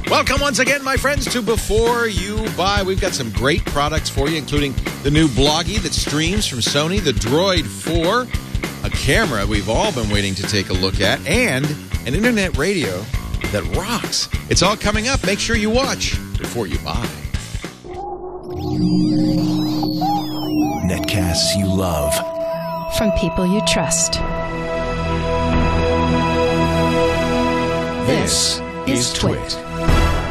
Welcome once again, my friends, to Before You Buy. We've got some great products for you, including the new Bloggie that streams from Sony, the Droid 4, a camera we've all been waiting to take a look at, and an internet radio that rocks. It's all coming up. Make sure you watch Before You Buy. Netcasts you love. From people you trust. This is TWiT.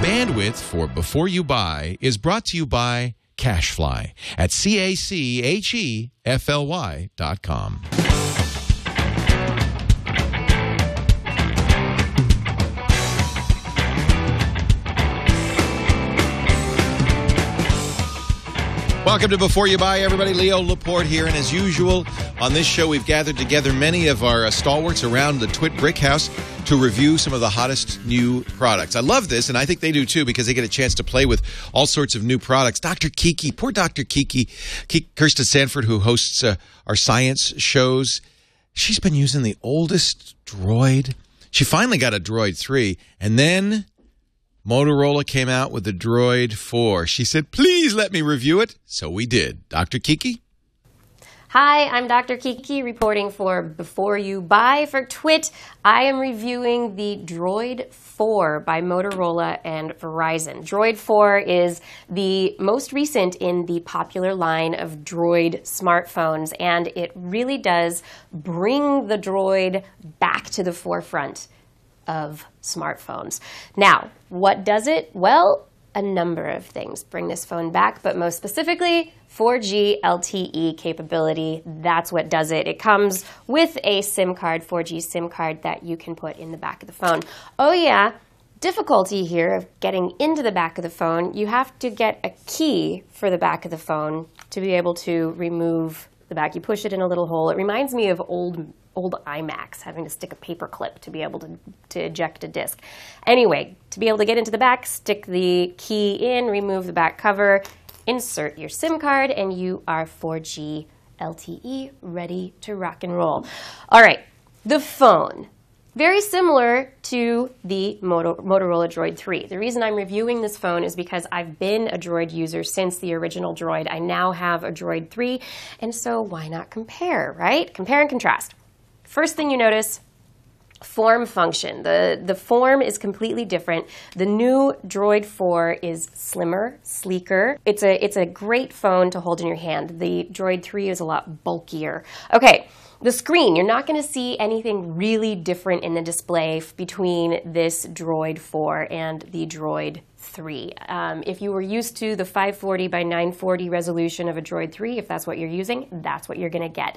Bandwidth for Before You Buy is brought to you by Cachefly at CACHEFLY.com. Welcome to Before You Buy, everybody. Leo Laporte here, and as usual, on this show, we've gathered together many of our stalwarts around the TWiT Brick House to review some of the hottest new products. I love this, and I think they do too, because they get a chance to play with all sorts of new products. Dr. Kiki, poor Dr. Kiki, Kirsten Sanford, who hosts our science shows, she's been using the oldest Droid. She finally got a Droid 3, and then Motorola came out with the Droid 4. She said, please let me review it. So we did. Dr. Kiki? Hi, I'm Dr. Kiki reporting for Before You Buy for TWiT. I am reviewing the Droid 4 by Motorola and Verizon. Droid 4 is the most recent in the popular line of Droid smartphones, and it really does bring the Droid back to the forefront of smartphones. Now, what does it? Well, a number of things bring this phone back, but most specifically, 4G LTE capability. That's what does it. It comes with a SIM card, 4G SIM card, that you can put in the back of the phone. Oh yeah, difficulty here of getting into the back of the phone. You have to get a key for the back of the phone to be able to remove the back. You push it in a little hole. It reminds me of old iMacs, having to stick a paper clip to be able to eject a disc. Anyway, to be able to get into the back, stick the key in, remove the back cover, insert your SIM card, and you are 4G LTE ready to rock and roll. All right, the phone. Very similar to the Motorola Droid 3. The reason I'm reviewing this phone is because I've been a Droid user since the original Droid. I now have a Droid 3, and so why not compare, right? Compare and contrast. First thing you notice, form function. The form is completely different. The new Droid 4 is slimmer, sleeker. It's a great phone to hold in your hand. The Droid 3 is a lot bulkier. Okay, the screen. You're not going to see anything really different in the display between this Droid 4 and the Droid 3. If you were used to the 540 by 940 resolution of a Droid 3, if that's what you're using, that's what you're going to get.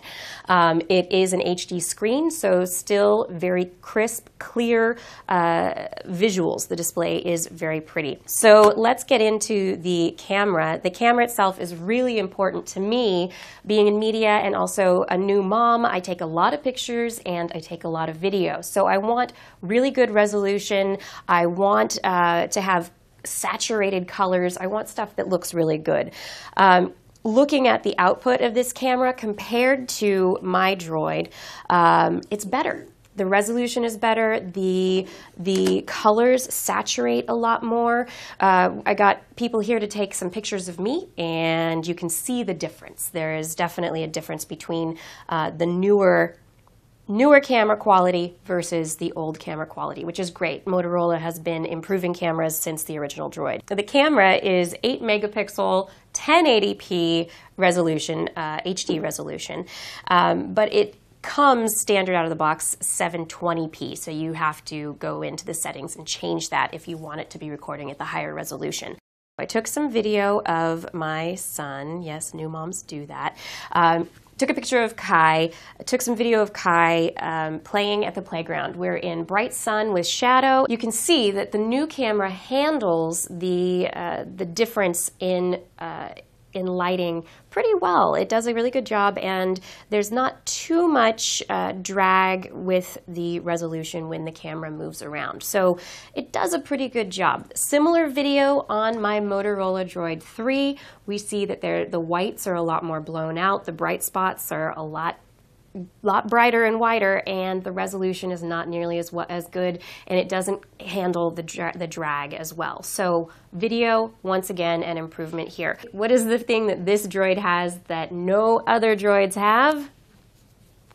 It is an HD screen, so still very crisp, clear visuals. The display is very pretty. So let's get into the camera. The camera itself is really important to me. Being in media and also a new mom, I take a lot of pictures and I take a lot of video. So I want really good resolution. I want to have saturated colors. I want stuff that looks really good. Looking at the output of this camera compared to my Droid, it's better. The resolution is better. The colors saturate a lot more. I got people here to take some pictures of me, and you can see the difference. There is definitely a difference between the newer camera quality versus the old camera quality, which is great. Motorola has been improving cameras since the original Droid. So the camera is 8 megapixel, 1080p resolution, HD resolution, but it comes standard out of the box 720p, so you have to go into the settings and change that if you want it to be recording at the higher resolution. I took some video of my son. Yes, new moms do that. Took a picture of Kai, took some video of Kai playing at the playground. We're in bright sun with shadow. You can see that the new camera handles the difference in lighting pretty well. It does a really good job, and there's not too much drag with the resolution when the camera moves around. So it does a pretty good job. Similar video on my Motorola Droid 3. We see that the whites are a lot more blown out. The bright spots are a lot lot brighter and wider, and the resolution is not nearly as good, and it doesn't handle the drag as well. So video, once again, an improvement here. What is the thing that this Droid has that no other Droids have?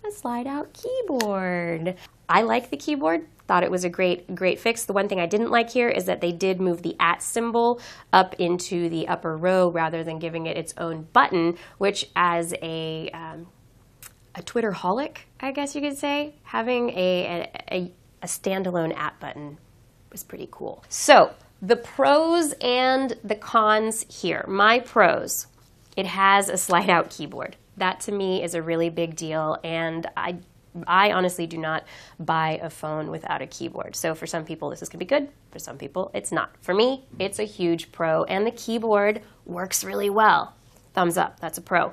A slide-out keyboard. I like the keyboard. Thought it was a great fix. The one thing I didn't like here is that they did move the @ symbol up into the upper row rather than giving it its own button, which as a Twitterholic, I guess you could say, having a standalone @ button was pretty cool. So the pros and the cons here. My pros, it has a slide-out keyboard. That to me is a really big deal, and I honestly do not buy a phone without a keyboard. So for some people, this is going to be good. For some people, it's not. For me, it's a huge pro, and the keyboard works really well. Thumbs up. That's a pro.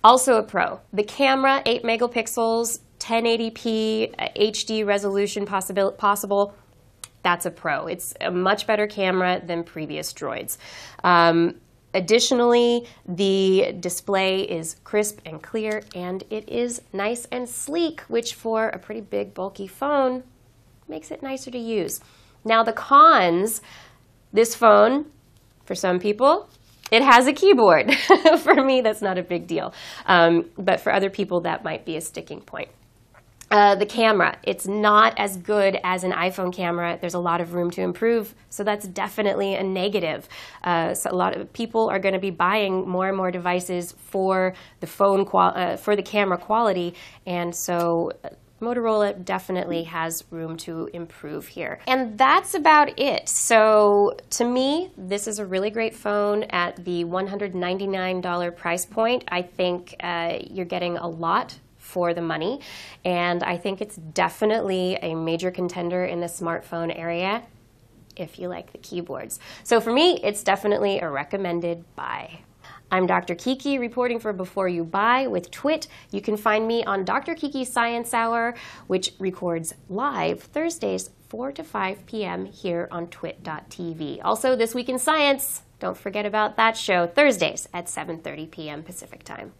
Also a pro. The camera, 8 megapixels, 1080p, HD resolution possible. That's a pro. It's a much better camera than previous Droids. Additionally, the display is crisp and clear, and it is nice and sleek, which for a pretty big, bulky phone makes it nicer to use. Now the cons, this phone, for some people, it has a keyboard. For me, that's not a big deal. But for other people, that might be a sticking point. The camera, it's not as good as an iPhone camera. There's a lot of room to improve, so that's definitely a negative. So a lot of people are going to be buying more and more devices for the for the camera quality, and so Motorola definitely has room to improve here. And that's about it. So to me, this is a really great phone at the $199 price point. I think you're getting a lot for the money, and I think it's definitely a major contender in the smartphone area if you like the keyboards. So for me, it's definitely a recommended buy. I'm Dr. Kiki reporting for Before You Buy with TWiT. You can find me on Dr. Kiki's Science Hour, which records live Thursdays 4 to 5 p.m. here on twit.tv. Also, This Week in Science, don't forget about that show, Thursdays at 7:30 p.m. Pacific Time.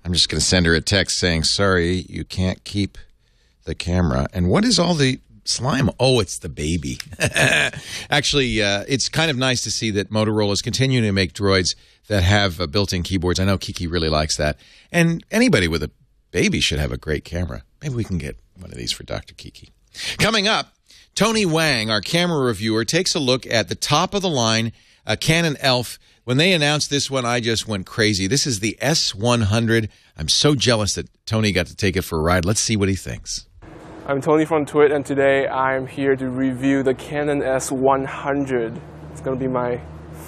I'm just going to send her a text saying, sorry, you can't keep the camera. And what is all the slime? Oh, it's the baby. Actually, it's kind of nice to see that Motorola is continuing to make Droids that have built-in keyboards. I know Kiki really likes that. And anybody with a baby should have a great camera. Maybe we can get one of these for Dr. Kiki. Coming up, Tony Wang, our camera reviewer, takes a look at the top-of-the-line Canon ELPH. When they announced this one, I just went crazy. This is the S100. I'm so jealous that Tony got to take it for a ride. Let's see what he thinks. I'm Tony from TWiT, and today I'm here to review the Canon S100. It's going to be my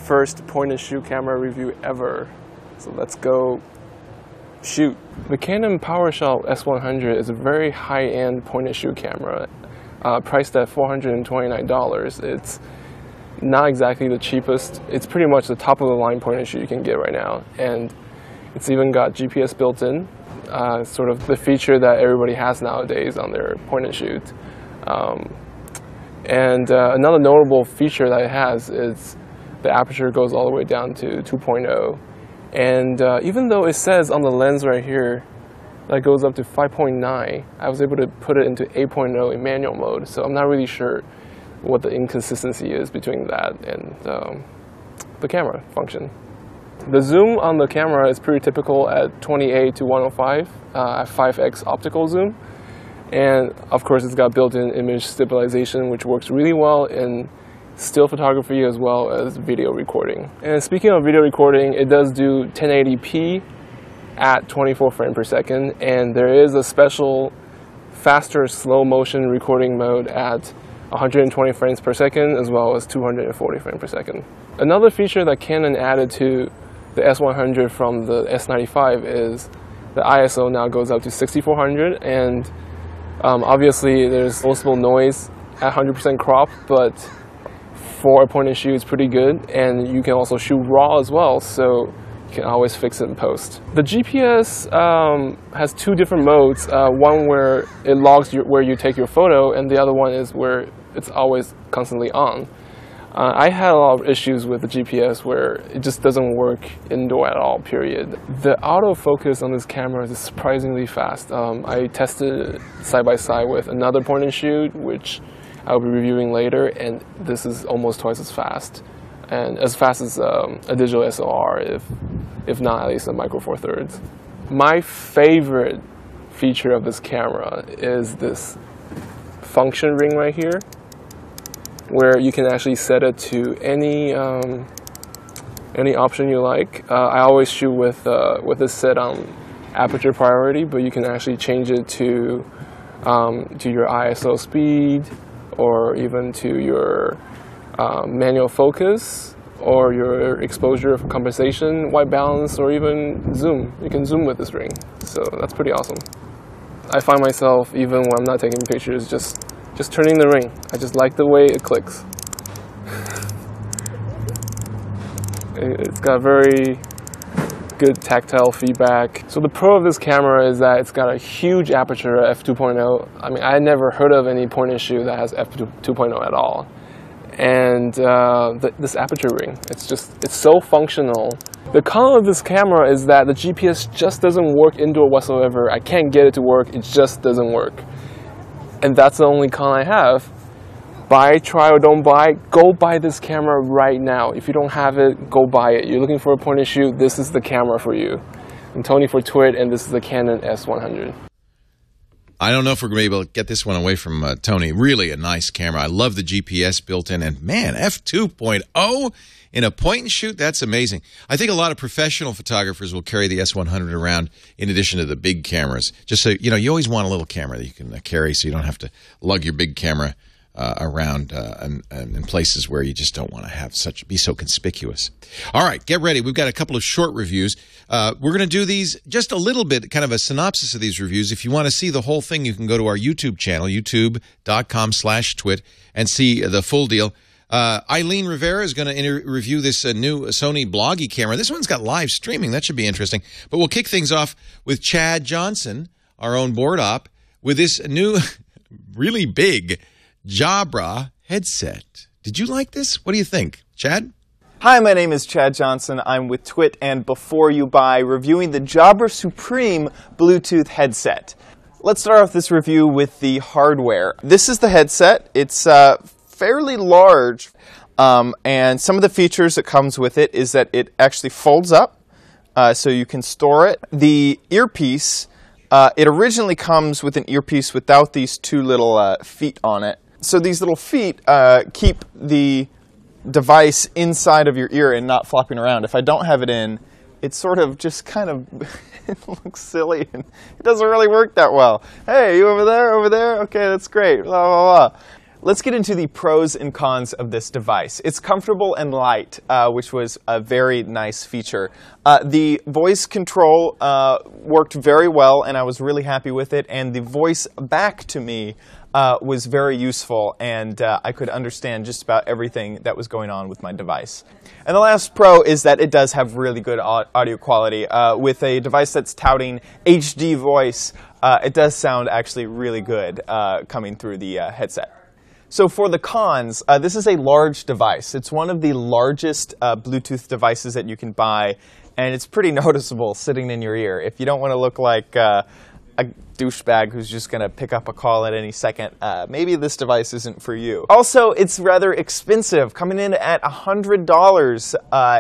first point-and-shoot camera review ever. So let's go shoot. The Canon PowerShot S100 is a very high-end point-and-shoot camera, priced at $429. It's not exactly the cheapest. It's pretty much the top of the line point and shoot you can get right now, and it's even got GPS built in, sort of the feature that everybody has nowadays on their point and shoot. Another notable feature that it has is the aperture goes all the way down to 2.0, and even though it says on the lens right here that goes up to 5.9, I was able to put it into 8.0 in manual mode, so I'm not really sure what the inconsistency is between that and the camera function. The zoom on the camera is pretty typical at 28 to 105 at 5x optical zoom, and of course it's got built-in image stabilization, which works really well in still photography as well as video recording. And speaking of video recording, it does do 1080p at 24 frames per second, and there is a special faster slow motion recording mode at 120 frames per second as well as 240 frames per second. Another feature that Canon added to the S100 from the S95 is the ISO now goes up to 6400, and obviously there's noticeable noise at 100% crop, but for a point and shoot it's pretty good, and you can also shoot RAW as well, so you can always fix it in post. The GPS has two different modes, one where it logs where you take your photo, and the other one is where it's always constantly on. I had a lot of issues with the GPS where it just doesn't work indoor at all, period. The autofocus on this camera is surprisingly fast. I tested it side by side with another point and shoot, which I'll be reviewing later, and this is almost twice as fast. And as fast as a digital SLR, if not at least a Micro Four Thirds. My favorite feature of this camera is this function ring right here, where you can actually set it to any option you like. I always shoot with this set on aperture priority, but you can actually change it to your ISO speed, or even to your manual focus, or your exposure compensation, white balance, or even zoom. You can zoom with this ring, so that's pretty awesome. I find myself, even when I'm not taking pictures, just turning the ring. I just like the way it clicks. It's got very good tactile feedback. So the pro of this camera is that it's got a huge aperture at f2.0. I mean, I never heard of any point and shoot that has f2.0 at all. And this aperture ring, it's so functional. The con of this camera is that the GPS just doesn't work indoor whatsoever. I can't get it to work, it just doesn't work. And that's the only con I have. Buy, try, or don't buy, go buy this camera right now. If you don't have it, go buy it. You're looking for a point and shoot, this is the camera for you. I'm Tony for TWiT, and this is the Canon S100. I don't know if we're going to be able to get this one away from Tony. Really a nice camera. I love the GPS built in. And man, f2.0 in a point and shoot, that's amazing. I think a lot of professional photographers will carry the S100 around in addition to the big cameras. Just so, you know, you always want a little camera that you can carry so you don't have to lug your big camera around in places where you just don't want to be so conspicuous. All right, get ready. We've got a couple of short reviews. We're going to do these just a little bit, kind of a synopsis of these reviews. If you want to see the whole thing, you can go to our YouTube channel, youtube.com/twit, and see the full deal. Eileen Rivera is going to review this new Sony Bloggie camera. This one's got live streaming. That should be interesting. But we'll kick things off with Chad Johnson, our own board op, with this new, really big Jabra headset. Did you like this? What do you think? Chad? Hi, my name is Chad Johnson. I'm with TWiT and Before You Buy, reviewing the Jabra Supreme Bluetooth headset. Let's start off this review with the hardware. This is the headset. It's fairly large, and some of the features that comes with it is that it actually folds up, so you can store it. The earpiece, it originally comes with an earpiece without these two little feet on it. So these little feet keep the device inside of your ear and not flopping around. If I don't have it in, it sort of just kind of it looks silly and it doesn't really work that well. Hey, you over there? Over there? Okay, that's great. Blah, blah, blah. Let's get into the pros and cons of this device. It's comfortable and light, which was a very nice feature. The voice control worked very well, and I was really happy with it. And the voice back to me was very useful, and I could understand just about everything that was going on with my device. And the last pro is that it does have really good audio quality. With a device that's touting HD voice, it does sound actually really good coming through the headset. So for the cons, this is a large device. It's one of the largest Bluetooth devices that you can buy, and it's pretty noticeable sitting in your ear. If you don't want to look like a douchebag who's just going to pick up a call at any second, maybe this device isn't for you. Also, it's rather expensive, coming in at $100.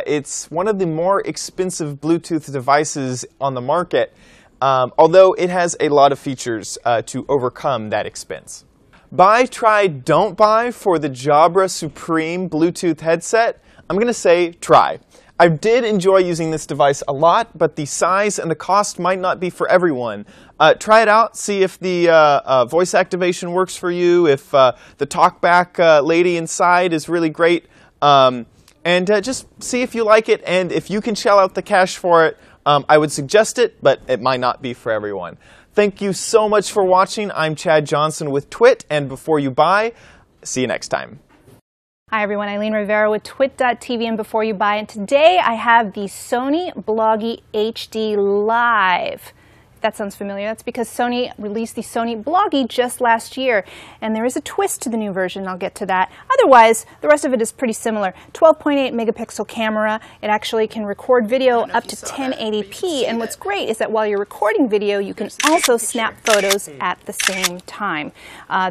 It's one of the more expensive Bluetooth devices on the market, although it has a lot of features to overcome that expense. Buy, try, don't buy for the Jabra Supreme Bluetooth headset. I'm going to say try. I did enjoy using this device a lot, but the size and the cost might not be for everyone. Try it out, see if the voice activation works for you, if the talkback lady inside is really great, and just see if you like it, and if you can shell out the cash for it, I would suggest it, but it might not be for everyone. Thank you so much for watching. I'm Chad Johnson with TWiT, and Before You Buy, see you next time. Hi everyone, Eileen Rivera with TWiT.tv and Before You Buy, and today I have the Sony Bloggie HD Live. that sounds familiar. That's because Sony released the Sony Bloggie just last year, and there is a twist to the new version. I'll get to that. Otherwise, the rest of it is pretty similar. 12.8 megapixel camera. It actually can record video up to 1080p, and what's great is that while you're recording video, you can also snap photos at the same time.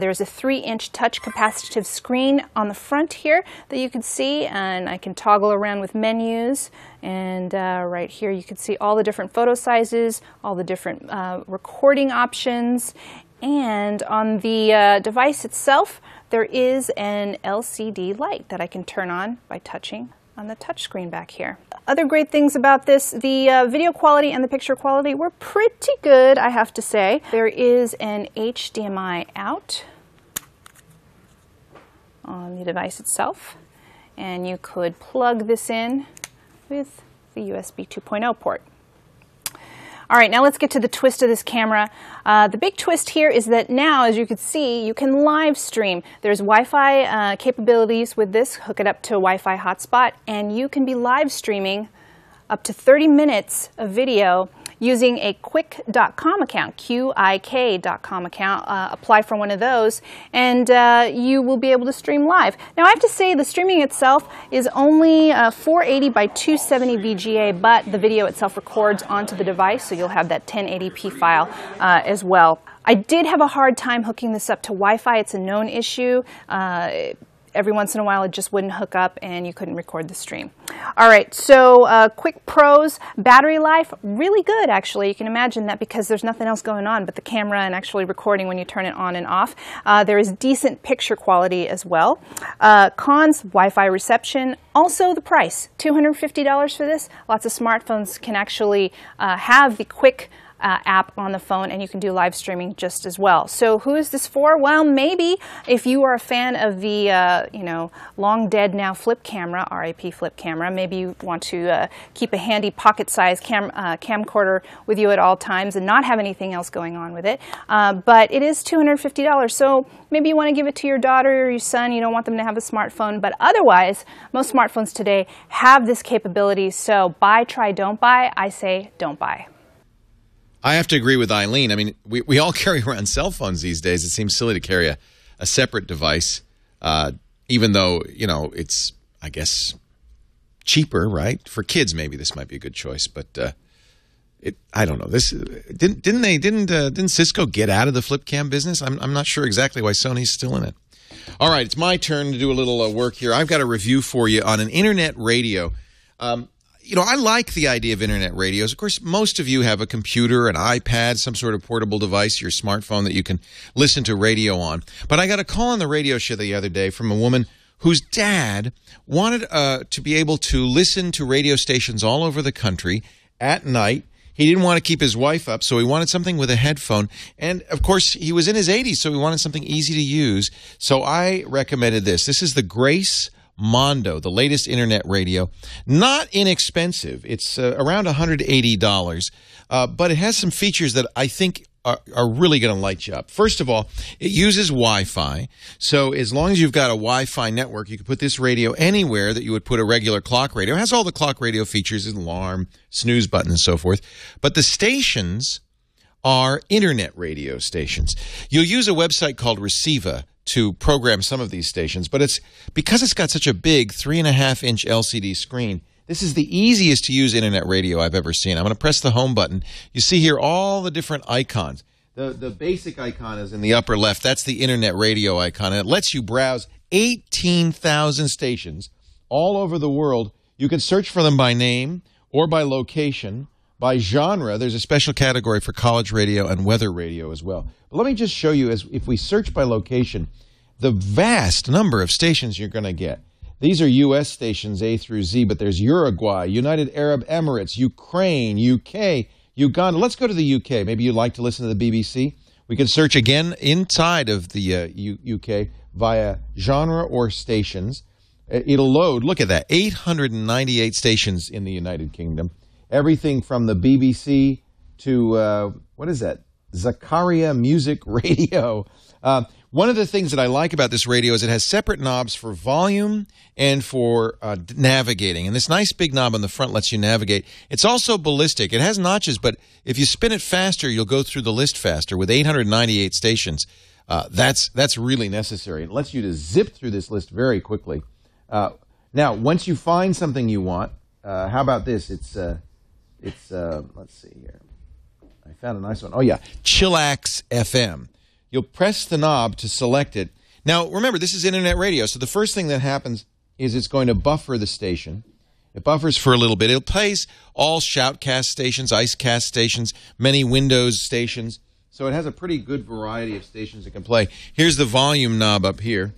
There's a 3-inch touch capacitive screen on the front here that you can see, and I can toggle around with menus. And right here you can see all the different photo sizes, all the different recording options. And on the device itself, there is an LCD light that I can turn on by touching on the touch screen back here. Other great things about this, the video quality and the picture quality were pretty good, I have to say. There is an HDMI out on the device itself, and you could plug this in with the USB 2.0 port. All right, now let's get to the twist of this camera. The big twist here is that now, as you can see, you can live stream. There's Wi-Fi capabilities with this. Hook it up to a Wi-Fi hotspot, and you can be live streaming up to 30 minutes of video using a quick.com account, QIK.com account. Apply for one of those, and you will be able to stream live. Now, I have to say the streaming itself is only 480 by 270 VGA, but the video itself records onto the device, so you'll have that 1080p file as well. I did have a hard time hooking this up to Wi-Fi. It's a known issue. Every once in a while it just wouldn't hook up and you couldn't record the stream. All right, so quick pros, battery life, really good actually. You can imagine that because there's nothing else going on but the camera and actually recording when you turn it on and off. There is decent picture quality as well. Cons, Wi-Fi reception. Also the price, $250 for this. Lots of smartphones can actually have the quick app on the phone, and you can do live streaming just as well. So who is this for? Well, maybe if you are a fan of the long dead now flip camera, RIP flip camera, maybe you want to keep a handy pocket-sized camcorder with you at all times and not have anything else going on with it. But it is $250, so maybe you want to give it to your daughter or your son. You don't want them to have a smartphone, but otherwise, most smartphones today have this capability. So buy, try, don't buy. I say don't buy. I have to agree with Eileen. I mean, we all carry around cell phones these days. It seems silly to carry a separate device, even though, you know, it's, I guess, cheaper, right? For kids, maybe this might be a good choice, but I don't know. This didn't Cisco get out of the flip cam business? I'm not sure exactly why Sony's still in it. All right, it's my turn to do a little work here. I've got a review for you on an internet radio. You know, I like the idea of internet radios. Of course, most of you have a computer, an iPad, some sort of portable device, your smartphone that you can listen to radio on. But I got a call on the radio show the other day from a woman whose dad wanted to be able to listen to radio stations all over the country at night. He didn't want to keep his wife up, so he wanted something with a headphone. And, of course, he was in his 80s, so he wanted something easy to use. So I recommended this. This is the Grace Mondo, the latest internet radio. Not inexpensive. It's around $180, but it has some features that I think are really going to light you up. First of all, it uses Wi-Fi. So as long as you've got a Wi-Fi network, you can put this radio anywhere that you would put a regular clock radio. It has all the clock radio features, an alarm, snooze button, and so forth. But the stations are internet radio stations. You'll use a website called Receiva to program some of these stations, but because it's got such a big 3.5-inch LCD screen, this is the easiest to use internet radio I've ever seen. I'm going to press the home button. You see here all the different icons. The basic icon is in the upper left. That's the internet radio icon, and it lets you browse 18,000 stations all over the world. You can search for them by name or by location, by genre. There's a special category for college radio and weather radio as well. But let me just show you, if we search by location, the vast number of stations you're going to get. These are U.S. stations, A through Z, but there's Uruguay, United Arab Emirates, Ukraine, UK, Uganda. Let's go to the UK. Maybe you'd like to listen to the BBC. We can search again inside of the UK via genre or stations. It'll load. Look at that, 898 stations in the United Kingdom. Everything from the BBC to, what is that? Zakaria Music Radio. One of the things that I like about this radio is it has separate knobs for volume and for navigating. And this nice big knob on the front lets you navigate. It's also ballistic. It has notches, but if you spin it faster, you'll go through the list faster. With 898 stations, that's really necessary. It lets you to zip through this list very quickly. Now, once you find something you want, how about this? It's let's see here. I found a nice one. Oh, yeah, Chillax FM. You'll press the knob to select it. Now, remember, this is internet radio, so the first thing that happens is it's going to buffer the station. It buffers for a little bit. It plays all Shoutcast stations, Icecast stations, many Windows stations. So it has a pretty good variety of stations it can play. Here's the volume knob up here.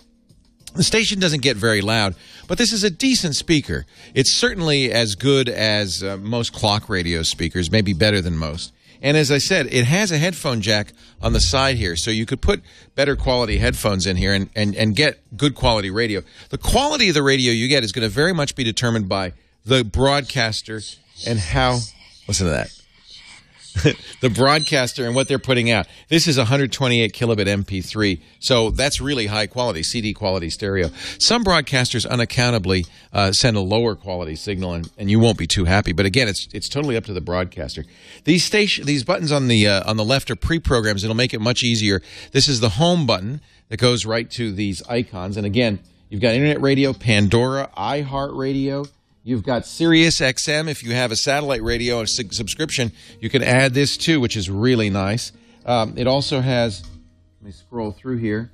The station doesn't get very loud, but this is a decent speaker. It's certainly as good as most clock radio speakers, maybe better than most. And as I said, it has a headphone jack on the side here, so you could put better quality headphones in here and get good quality radio. The quality of the radio you get is going to very much be determined by the broadcaster and how... Listen to that. The broadcaster and what they're putting out. This is 128 kilobit MP3, so that's really high quality, CD quality stereo. Some broadcasters unaccountably send a lower quality signal, and you won't be too happy. But again, it's totally up to the broadcaster. These buttons on the left are pre-programs. It'll make it much easier. This is the home button that goes right to these icons, and again, you've got Internet Radio, Pandora, iHeartRadio. You've got Sirius XM. If you have a satellite radio or subscription, you can add this too, which is really nice. It also has, let me scroll through here.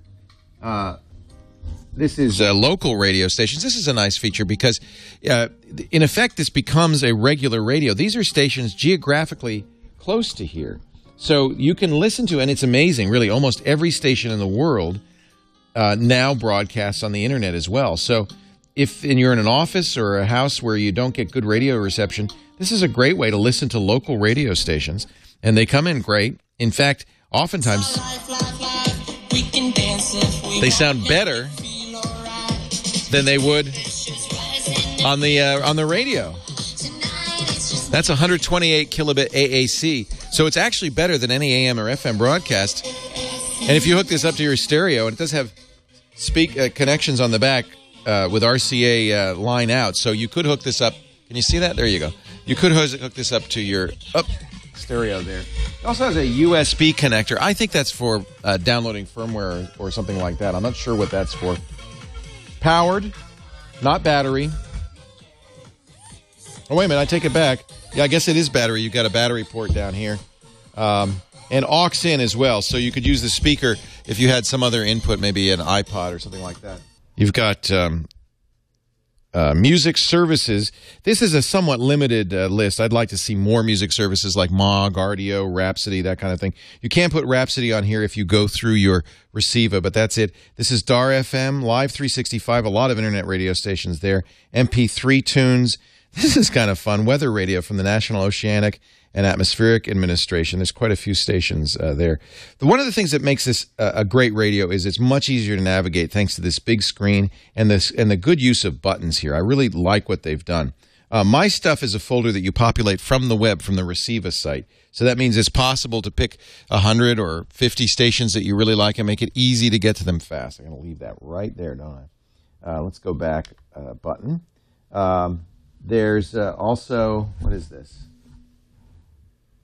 This is local radio stations. This is a nice feature because, in effect, this becomes a regular radio. These are stations geographically close to here. So you can listen to, and it's amazing, really, almost every station in the world now broadcasts on the Internet as well. So if you're in an office or a house where you don't get good radio reception, this is a great way to listen to local radio stations, and they come in great. In fact, oftentimes they sound better than they would on the radio. That's 128 kilobit AAC, so it's actually better than any AM or FM broadcast. And if you hook this up to your stereo, and it does have connections on the back, with RCA line out, so you could hook this up. Can you see that? There you go. You could hook this up to your stereo there. It also has a USB connector. I think that's for downloading firmware or something like that. I'm not sure what that's for. Powered, not battery. Oh, wait a minute. I take it back. Yeah, I guess it is battery. You've got a battery port down here. And aux in as well, so you could use the speaker if you had some other input, maybe an iPod or something like that. You've got music services. This is a somewhat limited list. I'd like to see more music services like Mog, Rdio, Rhapsody, that kind of thing. You can't put Rhapsody on here if you go through your receiver, but that's it. This is DAR FM, Live 365, a lot of internet radio stations there. MP3 tunes. This is kind of fun. Weather radio from the National Oceanic and Atmospheric Administration. There's quite a few stations there. One of the things that makes this a great radio is it's much easier to navigate thanks to this big screen and the good use of buttons here. I really like what they've done. My stuff is a folder that you populate from the web, from the Receiva site. So that means it's possible to pick 100 or 50 stations that you really like and make it easy to get to them fast. I'm going to leave that right there, don't I? Let's go back button. There's also, what is this?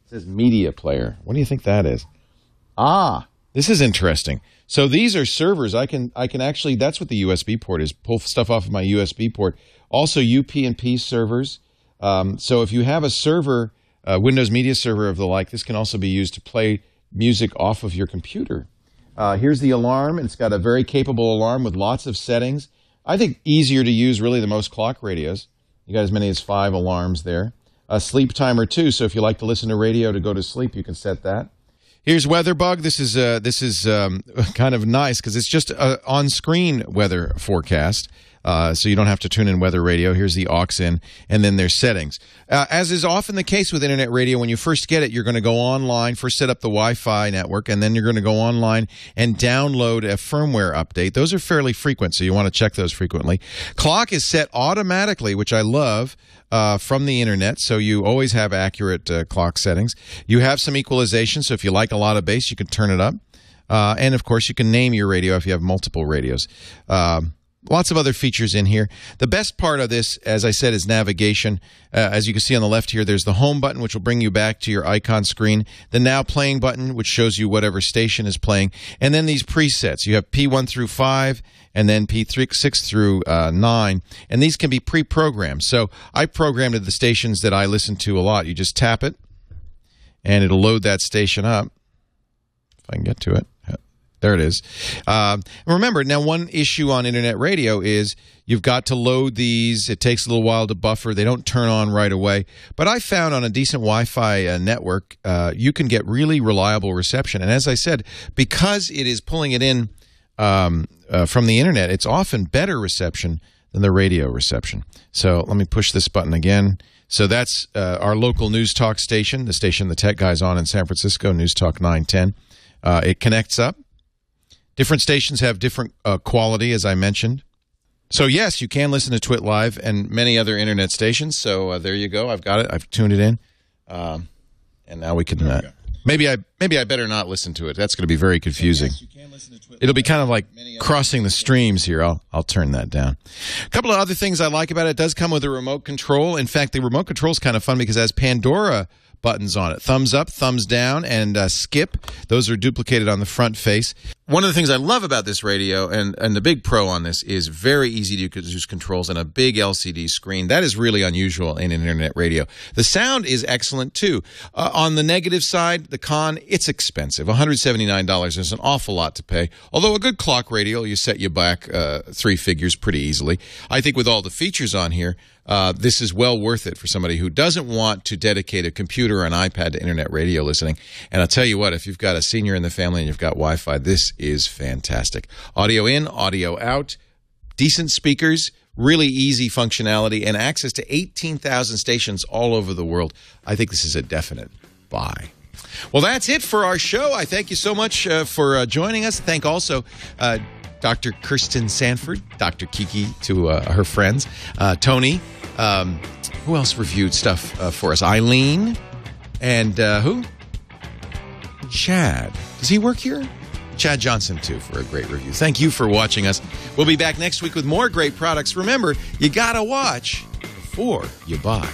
It says media player. What do you think that is? Ah, this is interesting. So these are servers. I can actually, that's what the USB port is, pull stuff off of my USB port. Also UP&P servers. So if you have a server, Windows Media Server of the like, this can also be used to play music off of your computer. Here's the alarm, and it's got a very capable alarm with lots of settings. I think easier to use really than most clock radios. You got as many as 5 alarms there. A sleep timer too, so if you like to listen to radio to go to sleep, you can set that. Here's WeatherBug. This is kind of nice because it's just an on-screen weather forecast, so you don't have to tune in weather radio. Here's the aux in, and then there's settings. As is often the case with internet radio, when you first get it, you're going to go online, first set up the Wi-Fi network, and then you're going to go online and download a firmware update. Those are fairly frequent, so you want to check those frequently. Clock is set automatically, which I love, from the internet, so you always have accurate clock settings. You have some equalization, so if you like a lot of bass, you can turn it up. And, of course, you can name your radio if you have multiple radios. Lots of other features in here. The best part of this, as I said, is navigation. As you can see on the left here, there's the home button, which will bring you back to your icon screen. The now playing button, which shows you whatever station is playing. And then these presets. You have P1 through 5, and then P6 through 9. And these can be pre-programmed. So I programmed the stations that I listen to a lot. You just tap it, and it'll load that station up. If I can get to it. There it is. Remember, now one issue on internet radio is you've got to load these. It takes a little while to buffer. They don't turn on right away. But I found on a decent Wi-Fi network, you can get really reliable reception. And as I said, because it is pulling it in from the internet, it's often better reception than the radio reception. So let me push this button again. So that's our local news talk station, the station the tech guy's on in San Francisco, News Talk 910. It connects up. Different stations have different quality, as I mentioned. So, yes, you can listen to TWiT Live and many other internet stations. So, there you go. I've got it. I've tuned it in. And now we can... maybe I better not listen to it. That's going to be very confusing. Yes, you can listen to TWiT. It'll be kind of like crossing the streams here. I'll turn that down. A couple of other things I like about it. It does come with a remote control. In fact, the remote control is kind of fun because it has Pandora buttons on it. Thumbs up, thumbs down, and skip. Those are duplicated on the front face. One of the things I love about this radio, and the big pro on this, is very easy to use controls and a big LCD screen. That is really unusual in internet radio. The sound is excellent, too. On the negative side, the con, it's expensive. $179 is an awful lot to pay. Although a good clock radio, you set you back 3 figures pretty easily. I think with all the features on here, this is well worth it for somebody who doesn't want to dedicate a computer or an iPad to internet radio listening. And I'll tell you what, if you've got a senior in the family and you've got Wi-Fi, this is fantastic. Audio in, audio out, decent speakers, really easy functionality, and access to 18,000 stations all over the world. I think this is a definite buy. Well, that's it for our show. I thank you so much for joining us. Thank also Dr. Kirsten Sanford, Dr. Kiki to her friends, Tony. Who else reviewed stuff for us? Eileen. And who? Chad. Does he work here? Chad Johnson, too, for a great review. Thank you for watching us. We'll be back next week with more great products. Remember, you got to watch before you buy.